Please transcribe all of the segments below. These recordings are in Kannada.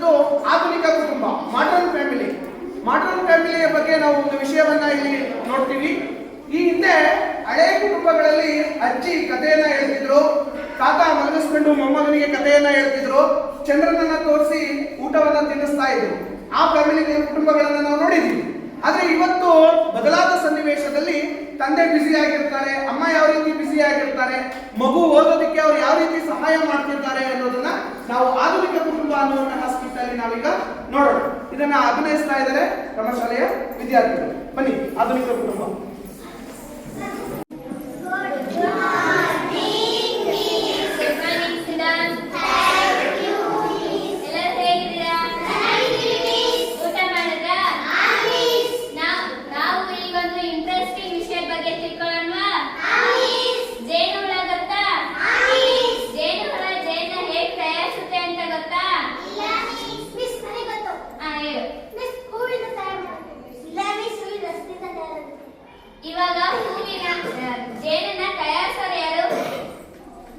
ಇರುವಂತದ್ದು ಆಧುನಿಕ ಕುಟುಂಬ, ಮಾಡರ್ನ್ ಫ್ಯಾಮಿಲಿ. ಮಾಡರ್ನ್ ಫ್ಯಾಮಿಲಿಯ ಬಗ್ಗೆ ನಾವು ಒಂದು ವಿಷಯವನ್ನ ಇಲ್ಲಿ ನೋಡ್ತೀವಿ. ಈ ಹಿಂದೆ ಹಳೆ ಕುಟುಂಬಗಳಲ್ಲಿ ಅಜ್ಜಿ ಕಥೆಯನ್ನ ಹೇಳ್ತಿದ್ರು, ತಾತ ಮಲಗಿಸ್ಕೊಂಡು ಮೊಮ್ಮಗನಿಗೆ ಕಥೆಯನ್ನ ಹೇಳ್ತಿದ್ರು, ಚಂದ್ರನನ್ನ ತೋರಿಸಿ ಊಟವನ್ನ ತಿನ್ನಿಸ್ತಾ ಇದ್ರು. ಆ ಫ್ಯಾಮಿಲಿ ಕುಟುಂಬಗಳನ್ನ ನಾವು ನೋಡಿದ್ದೀವಿ. ಆದ್ರೆ ಇವತ್ತು ಬದಲಾದ ಸನ್ನಿವೇಶದಲ್ಲಿ ತಂದೆ ಬ್ಯುಸಿ ಆಗಿರ್ತಾರೆ, ಅಮ್ಮ ಯಾವ ರೀತಿ ಬ್ಯುಸಿ ಆಗಿರ್ತಾರೆ, ಮಗು ಓದೋದಕ್ಕೆ ಅವ್ರು ಯಾವ ರೀತಿ ಸಹಾಯ ಮಾಡ್ತಿರ್ತಾರೆ ಅನ್ನೋದನ್ನ ನಾವು ಆಧುನಿಕ ಕುಟುಂಬ ಅನ್ನುವಂತಹ ಸ್ಕಿಟ್ ಅಲ್ಲಿ ನಾವೀಗ ನೋಡೋಣ. ಇದನ್ನ ಅಭಿನಯಿಸ್ತಾ ಇದ್ದಾರೆ ನಮ್ಮ ಶಾಲೆಯ ವಿದ್ಯಾರ್ಥಿಗಳು. ಬನ್ನಿ, ಆಧುನಿಕ ಕುಟುಂಬ. ಇವಾಗ ಹೂವಿನ ಜೇನನ್ನ ತಯಾರಿಸೋರು ಯಾರು?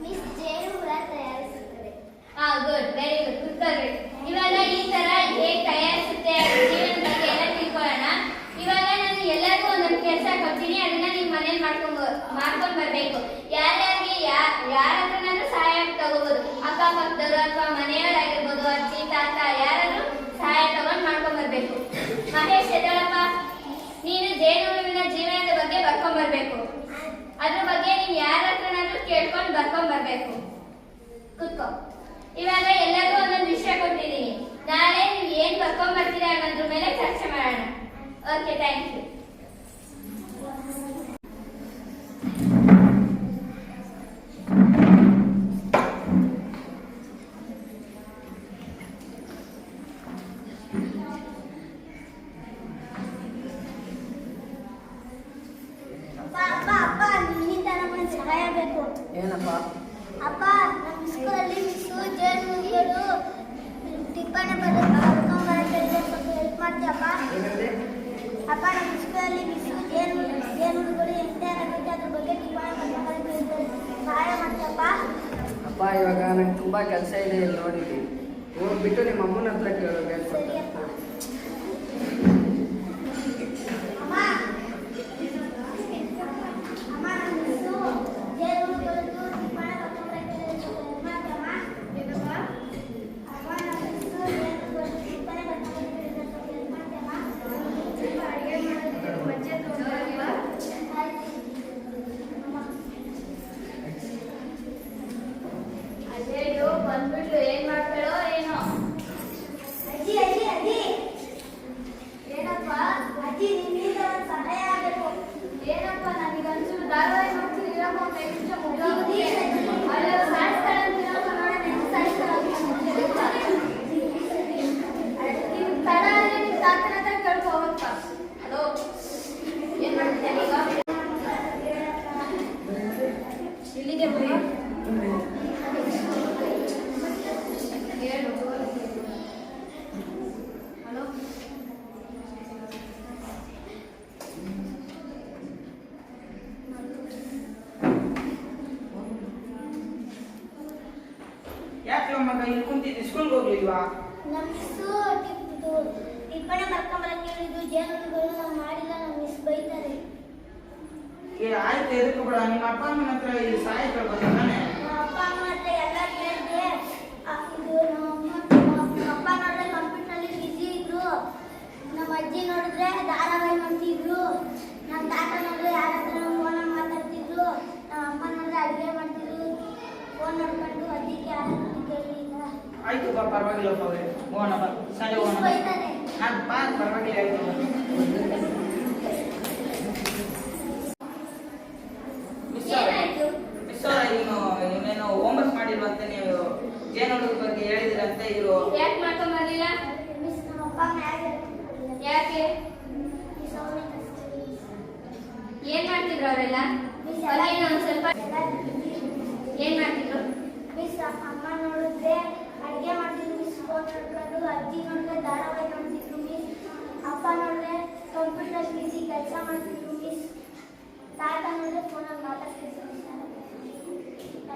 ಮಿಸ್ ಜೇನು ಹುಳ ತಯಾರಿಸುತ್ತದೆ. ಗುಡ್, ವೆರಿ ಗುಡ್, ಕೂತ್ಕೊಳ್ರಿ. ಇವಾಗ ಈ ತರ ಹೇಗೆ ತಯಾರಿಸುತ್ತೆ ಜೇನಿನ ಬಗ್ಗೆ ಎಲ್ಲ ತಿಳ್ಕೊಳ್ಳೋಣ. ಇವಾಗ ನಾನು ಎಲ್ಲರಿಗೂ ಒಂದೊಂದು ಕೆಲಸ ಕೊಡ್ತೀನಿ, ಅದನ್ನ ನೀವು ಮನೇಲಿ ಮಾಡ್ಕೊಂಡ್ ಬರ್ಬೇಕು. ಯಾರ್ಯಾರಿಗೆ ಯಾರ ಹತ್ರನಾದ್ರೂ ಸಹಾಯ ತಗೋಬಹುದು, ಅಕ್ಕಪಕ್ಕದವರು ಅಥವಾ ಮನೆಯವರಾಗಿರ್ಬೋದು, ಅಜ್ಜಿ ತಾತ ಯಾರಾದ್ರೂ ಸಹಾಯ ತಗೊಂಡ್ ಮಾಡ್ಕೊಂಡ್ ಬರ್ಬೇಕು. ಮಹೇಶ್ ಎದಳಪ್ಪ, ನೀನು ಜೇನುಹುಳುವಿನ ಜೀವನದ ಬಗ್ಗೆ ಬರ್ಕೊಂಡ್ ಬರ್ಬೇಕು. ಅದ್ರ ಬಗ್ಗೆ ನೀನ್ ಯಾರ ಹತ್ರನಾದ್ರೂ ಕೇಳ್ಕೊಂಡು ಬರ್ಕೊಂಡ್ ಬರ್ಬೇಕು. ಕೂತ್ಕೋ. ಇವಾಗ ಎಲ್ಲರಿಗೂ ಒಂದೊಂದು ವಿಷಯ ಕೊಟ್ಟಿದ್ದೀನಿ. ನಾಳೆ ನೀವು ಏನ್ ಬರ್ಕೊಂಡ್ ಬರ್ತೀರಾ ಅನ್ನೋದ್ರ ಮೇಲೆ ಚರ್ಚೆ ಮಾಡೋಣ. Okay, thank you. ಏನಪ್ಪ? ಅಪ್ಪ, ನಮ್ಮ ಸ್ಕೂಲಲ್ಲಿ ಮಿಸ್ಸು ಜೇನುಹುಳುಗಳು ಟಿಪ್ಪಣಿ ಬರ್ಕೊಂಬರಕ್ಕೆ ಸ್ವಲ್ಪ ಹೆಲ್ಪ್ ಮಾಡ್ತೀಯಪ್ಪ? ಅಪ್ಪ, ನಮ್ಮ ಸ್ಕೂಲಲ್ಲಿ ಮಿಸ್ಸು ಜೇನುಹುಳುಗಳು ಎಂಟೇ ಆಗುತ್ತೆ, ಅದ್ರ ಬಗ್ಗೆ ಟಿಪ್ಪಣಿ ಬರ್ಕೊಂಬರಕ್ಕೆ ಸಹಾಯ ಮಾಡ್ತೀಯಪ್ಪ? ಅಪ್ಪ, ಇವಾಗ ನಂಗೆ ತುಂಬ ಕೆಲಸ ಇದೆ, ಇಲ್ಲಿ ನೋಡಿದ್ವಿ. ಹೋಗ್ಬಿಟ್ಟು ನಿಮ್ಮ ಅಮ್ಮನ ಹತ್ರ ಕೇಳೋದು. ಸರಿಯಪ್ಪ. ಬಂದ್ಬಿಟ್ಲು, ಏನ್ ಮಾಡ್ತಾಳೋ ಏನೋ. ಅಜ್ಜಿ ಅಜ್ಜಿ ಅಜ್ಜಿ, ಏನಪ್ಪ? ಅಜ್ಜಿ, ನಿಮ್ಮಿಂದ ಒಂದು ಸಹಾಯ ಆಗಬೇಕು. ಏನಪ್ಪ? ನನಗೆ ಒಂಚೂರು ಧಾರಾವಾಹಿ ನೋಡ್ತೀನಿ, ಇರಪ್ಪ, ಒಂದು 5 ನಿಮಿಷ ಮುಗಿದೋಗುತ್ತೆ. ಅಲ್ಲಿ ಸಾಯಿಸ್ತಾಳೆ ಅಂತಿರಪ್ಪ, ನೋಡೋಣ ಹೆಂಗೆ ಸಾಯಿಸ್ತಾಳೆ. ನೀವು ತಡ ಆದರೆ ನೀವು ತಾತನ ಹತ್ರ ಕೇಳ್ಕೊ ಹೋಗಪ್ಪ. ಹಲೋ, ಏನ್ ಮಾಡ್ತಿದ್ದೆ ಈಗ? ಇಲ್ಲಿಗೆ ಬರೀ ಮಗ ಇಲ್ಲಿ ಕುಂತಿದ್ದೆ, ಸ್ಕೂಲ್ಗೆ ಹೋಗ್ಲಿಲ್ವಾ? ನಮ್ಮ ಮಿಸ್ಸು ಟಿಪ್ಪಣಿ ಬರ್ಕೊಂಬರಕ್ಕೆ ಹೇಳಿದ್ದು, ಜೇನುಹುಳುಗಳು ನಾವು ಮಾಡಿಲ್ಲ, ನಮ್ಮ ಮಿಸ್ ಬೈತಾರೆ. ಆಯ್ತು, ಎದಕ್ಕೆ ಬಿಡ. ನಿಮ್ಮ ಅಪ್ಪ ಅಮ್ಮನ ಹತ್ರ ಈ ಸಹಾಯ ಕೇಳ್ಬೋದು ತಾನೆ? ನಮ್ಮ ಅಪ್ಪ ಅಮ್ಮ ಹತ್ರ ಎಲ್ಲ ಕೇಳಿದೆ. ಇದು ನಮ್ಮ ಅಪ್ಪ ನೋಡಿದ್ರೆ ಕಂಪ್ಯೂಟರ್ನಲ್ಲಿ ಬಿಸಿ ಇದ್ರು, ನಮ್ಮ ಅಜ್ಜಿ ನೋಡಿದ್ರೆ ಧಾರಾವಾಹಿ ನೋಡ್ತಿದ್ರು, ನಮ್ಮ ತಾತ ನೋಡಿದ್ರೆ ಯಾರ ಹತ್ರ ಫೋನಲ್ಲಿ ಮಾತಾಡ್ತಿದ್ರು, ನಮ್ಮ ಅಮ್ಮ ನೋಡಿದ್ರೆ ಅಡುಗೆ ಮಾಡ್ತಿದ್ರು, ಫೋನ್ ನೋಡ್ಕೊಂಡು ಅದಕ್ಕೆ ಯಾರು ಕೇಳಲಿಲ್ಲ. ಆಯ್ತು ಬಾ, ಪರವಾಗಿಲ್ಲ, ಹೋಗೋಣ ಬಾ, ಸಂಜೆ ಹೋಗೋಣ. ನಾನು ಬಾ, ಪರವಾಗಿಲ್ಲ, ಆಯ್ತು. ನೀವೇನು ಹೋಮ್ವರ್ಕ್ ಮಾಡಿಲ್ವಂತೆ, ನೀವು ಜೇನುಹುಳುಗಳ ಬಗ್ಗೆ ಹೇಳಿದ್ರಂತೆ. ಇವರು ಯಾಕೆ ಮಾಡ್ಕೊಂಡ್ ಬರ್ಲಿಲ್ಲ? ಯಾಕೆ? ಏನ್ ಮಾಡ್ತಿದ್ರು ಅವರೆಲ್ಲ? ಒಂದ್ ಸ್ವಲ್ಪ ಏನ್ ಮಾಡ್ತಿದ್ರು? ಮಿಸ್ ಅಮ್ಮ ನೋಡಿದ್ರೆ ಅಡುಗೆ ಮಾಡ್ತಿದ್ರು, ಮಿಸ್ ಫೋನ್ ನೋಡ್ಕೊಂಡು, ಅಜ್ಜಿ ನೋಡಿದ್ರೆ ಧಾರಾವಾಹಿ ನೋಡ್ತಿದ್ರು, ಮಿಸ್ ಅಪ್ಪ ನೋಡಿದ್ರೆ ಕಂಪ್ಯೂಟರ್ ಬಿಸಿ ಕೆಲಸ ಮಾಡ್ತಿದ್ರು, ಮಿಸ್ ತಾತ ನೋಡಿದ್ರೆ ಫೋನಲ್ಲಿ ಮಾತಾಡ್ತಿದ್ರು.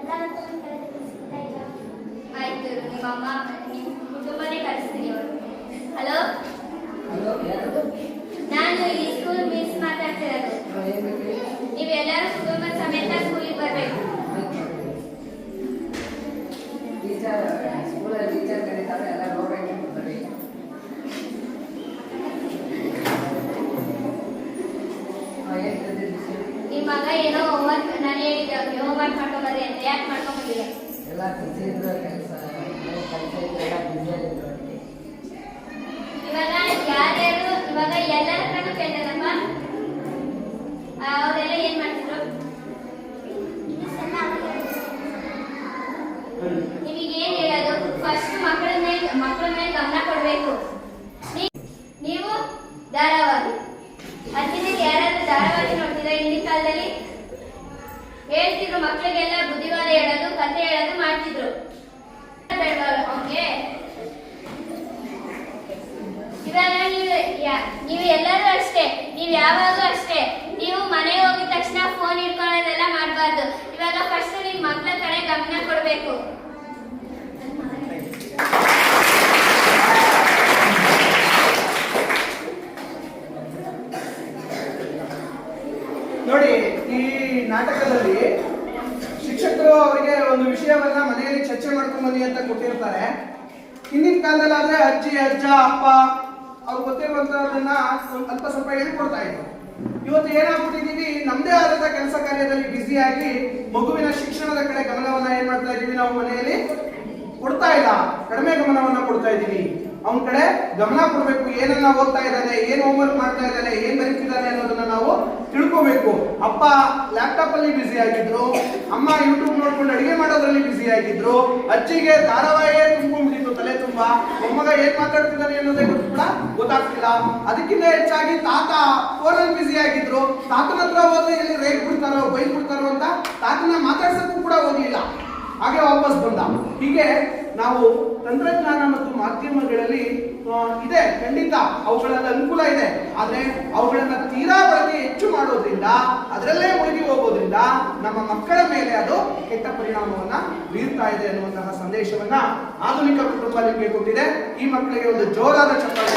ಎಲ್ಲರ ಹತ್ರ ಕೇಳಿದ್ರು. ಆಯ್ತು, ನಿಮ್ಮ ಅಮ್ಮ ಕುಟುಂಬನೇ ಕಳಿಸ್ತೀನಿ ಅವರು. ಹಲೋ, ಹಲೋ, ಯಾರು? ನಾನು ಈ ಸ್ಕೂಲ್ ಮಿಸ್ ಮಾತಾಡ್ತಿರೋದು. ನೀವೆಲ್ಲರೂ ಕುಟುಂಬ ಸಮೇತ ಸ್ಕೂಲಿಗೆ ಬರಬೇಕು. ಟೀಚರ್ ಸ್ಕೂಲಲ್ಲಿ ಟೀಚರ್ ಕರೀತಾರೆ, ಎಲ್ಲ ಹೋಗ್ಬೇಕು ಬರ್ರಿ. ಏನು ಕಲಿತಿದ್ರಿ? ನಿಮ್ಮ ಮಗ ಏನೋ ಹೋಮ್ವರ್ಕ್ ನಾನು ಹೇಳಿದ್ದೆ ಅವ್ರಿಗೆ ಹೋಮ್ವರ್ಕ್ ಮಾಡ್ಕೊಂಬರ್ರಿ ಅಂತ. ಯಾಕೆ ಮಾಡ್ಕೊಂಬಂದಿಲ್ಲ? ಎಲ್ಲ ಬಿಸಿ ಇದ್ರು ಕೆಲಸ ಎಲ್ಲ ಬಿಸಿಯಾಗಿದ್ರು ಅವ್ರಿಗೆ. ಇವಾಗ ಯಾರ್ಯಾರು ಇವಾಗ ಎಲ್ಲರ ಹತ್ರನೂ ಕೇಳ್ತಾರಪ್ಪ, ಅವರೆಲ್ಲ ಏನ್ ಮಾಡ್ತಿದ್ರು? ನಿಮಗೆ ಏನ್ ಹೇಳೋದು? ಫಸ್ಟ್ ಮಕ್ಕಳ ಮೇಲೆ ಗಮನ ಕೊಡ್ಬೇಕು. ನೀವು ಧಾರಾವಾಹಿ ಅತ್ತಿನಲ್ಲಿ ಯಾರಾದ್ರೂ ಧಾರಾವಾಹಿ ನೋಡ್ತಿದ್ರೆ ಹಿಂದಿನ ಕಾಲದಲ್ಲಿ ಹೇಳ್ತಿದ್ರು, ಮಕ್ಕಳಿಗೆಲ್ಲ ಬುದ್ಧಿವಾದ ಹೇಳೋದು, ಕಥೆ ಹೇಳೋದು ಮಾಡ್ತಿದ್ರು. ಓಕೆ, ಇವಾಗ ನೀವು ಎಲ್ಲರೂ ಅಷ್ಟೇ, ನೀವು ಯಾವಾಗೂ ಅಷ್ಟೇ, ನೀವು ಮನೆಗೆ ಹೋಗಿದ ತಕ್ಷಣ ಫೋನ್ ಇಟ್ಕೊಳ್ಳೋದೆಲ್ಲ ಮಾಡಬಾರ್ದು. ಇವಾಗ ಫಸ್ಟ್ ನಿಮ್ಮ ಮಕ್ಕಳ ಕಡೆ ಗಮನ ಕೊಡಬೇಕು. ನೋಡಿ, ಈ ನಾಟಕದಲ್ಲಿ ಶಿಕ್ಷಕರು ಅವರಿಗೆ ಒಂದು ವಿಷಯವನ್ನ ಮನೆಯಲ್ಲಿ ಚರ್ಚೆ ಮಾಡ್ಕೊಂಡ್ ಬನ್ನಿ ಅಂತ ಕೊಟ್ಟಿರ್ತಾರೆ. ಹಿಂದಿನ ಕಾಲದಲ್ಲಾದ್ರೆ ಅಜ್ಜಿ, ಅಜ್ಜ, ಅಪ್ಪ ಅವ್ರು ಗೊತ್ತಿರುವಂತದನ್ನ ಅಲ್ಪ ಸ್ವಲ್ಪ ಹೇಳ್ಕೊಡ್ತಾ ಇದ್ರು. ಇವತ್ತು ಏನಾಗ್ಬಿಟ್ಟಿದೀವಿ, ನಮ್ದೇ ಆದಂತ ಕೆಲಸ ಕಾರ್ಯದಲ್ಲಿ ಬ್ಯುಸಿ ಆಗಿ ಮಗುವಿನ ಶಿಕ್ಷಣದ ಕಡೆ ಗಮನವನ್ನ ಏನ್ ಮಾಡ್ತಾ ಇದೀವಿ, ನಾವು ಮನೆಯಲ್ಲಿ ಕೊಡ್ತಾ ಇಲ್ಲ, ಕಡಿಮೆ ಗಮನವನ್ನ ಕೊಡ್ತಾ ಇದೀವಿ. ಅವನ ಕಡೆ ಗಮನ ಕೊಡ್ಬೇಕು. ಏನನ್ನ ಓದ್ತಾ ಇದ್ದಾನೆ, ಏನ್ ಹೋಮ್ವರ್ಕ್ ಮಾಡ್ತಾ ಇದ್ದಾನೆ, ಏನ್ ಬರೀತಿದ್ದಾನೆ ಅನ್ನೋದನ್ನ ನಾವು ತಿಳ್ಕೋಬೇಕು. ಅಪ್ಪ ಲ್ಯಾಪ್ಟಾಪ್ ಅಲ್ಲಿ ಬ್ಯುಸಿ ಆಗಿದ್ರು, ಅಮ್ಮ ಯೂಟ್ಯೂಬ್ ನೋಡ್ಕೊಂಡು ಅಡಿಗೆ ಮಾಡೋದ್ರಲ್ಲಿ ಬ್ಯುಸಿ ಆಗಿದ್ರು, ಅಜ್ಜಿಗೆ ಧಾರಾವಾಹಿಯೇ ತುಂಬಿಕೊಂಡಿತ್ತು ತಲೆ ತುಂಬಾ, ಮೊಮ್ಮಗ ಏನ್ ಮಾತಾಡ್ತಿದ್ದಾನೆ ಅನ್ನೋದೇ ಕೂಡ ಗೊತ್ತಾಗ್ತಿಲ್ಲ. ಅದಕ್ಕಿಂತ ಹೆಚ್ಚಾಗಿ ತಾತ ಫೋನಲ್ಲಿ ಬ್ಯುಸಿ ಆಗಿದ್ರು. ತಾತನ ಹತ್ರ ಹೋದ್ರೆ ಎಲ್ಲಿ ರೇಟ್ ಬಿಡ್ತಾರೋ, ಬೈಕ್ ಬಿಡ್ತಾರೋ ಅಂತ ತಾತನ ಮಾತಾಡ್ಸಕ್ಕೂ ಕೂಡ ಹೋಗ್ಲಿಲ್ಲ, ಹಾಗೆ ವಾಪಸ್ ಬಂದ. ಹೀಗೆ ನಾವು ತಂತ್ರಜ್ಞಾನ ಮತ್ತು ಮಾಧ್ಯಮಗಳಲ್ಲಿ ಇದೆ, ಖಂಡಿತ ಅವುಗಳಲ್ಲಿ ಅನುಕೂಲ ಇದೆ. ಆದ್ರೆ ಅವುಗಳನ್ನ ತೀರಾ ಬಳಕೆ ಹೆಚ್ಚು ಮಾಡೋದ್ರಿಂದ, ಅದರಲ್ಲೇ ಮುಳುಗಿ ಹೋಗೋದ್ರಿಂದ ನಮ್ಮ ಮಕ್ಕಳ ಮೇಲೆ ಅದು ಕೆಟ್ಟ ಪರಿಣಾಮವನ್ನ ಬೀರ್ತಾ ಇದೆ ಅನ್ನುವಂತಹ ಸಂದೇಶವನ್ನ ಆಧುನಿಕ ಕುಟುಂಬ ನಿಮಗೆ ಕೊಟ್ಟಿದೆ. ಈ ಮಕ್ಕಳಿಗೆ ಒಂದು ಜೋರಾದ ಚಪ್ಪಾಳೆ.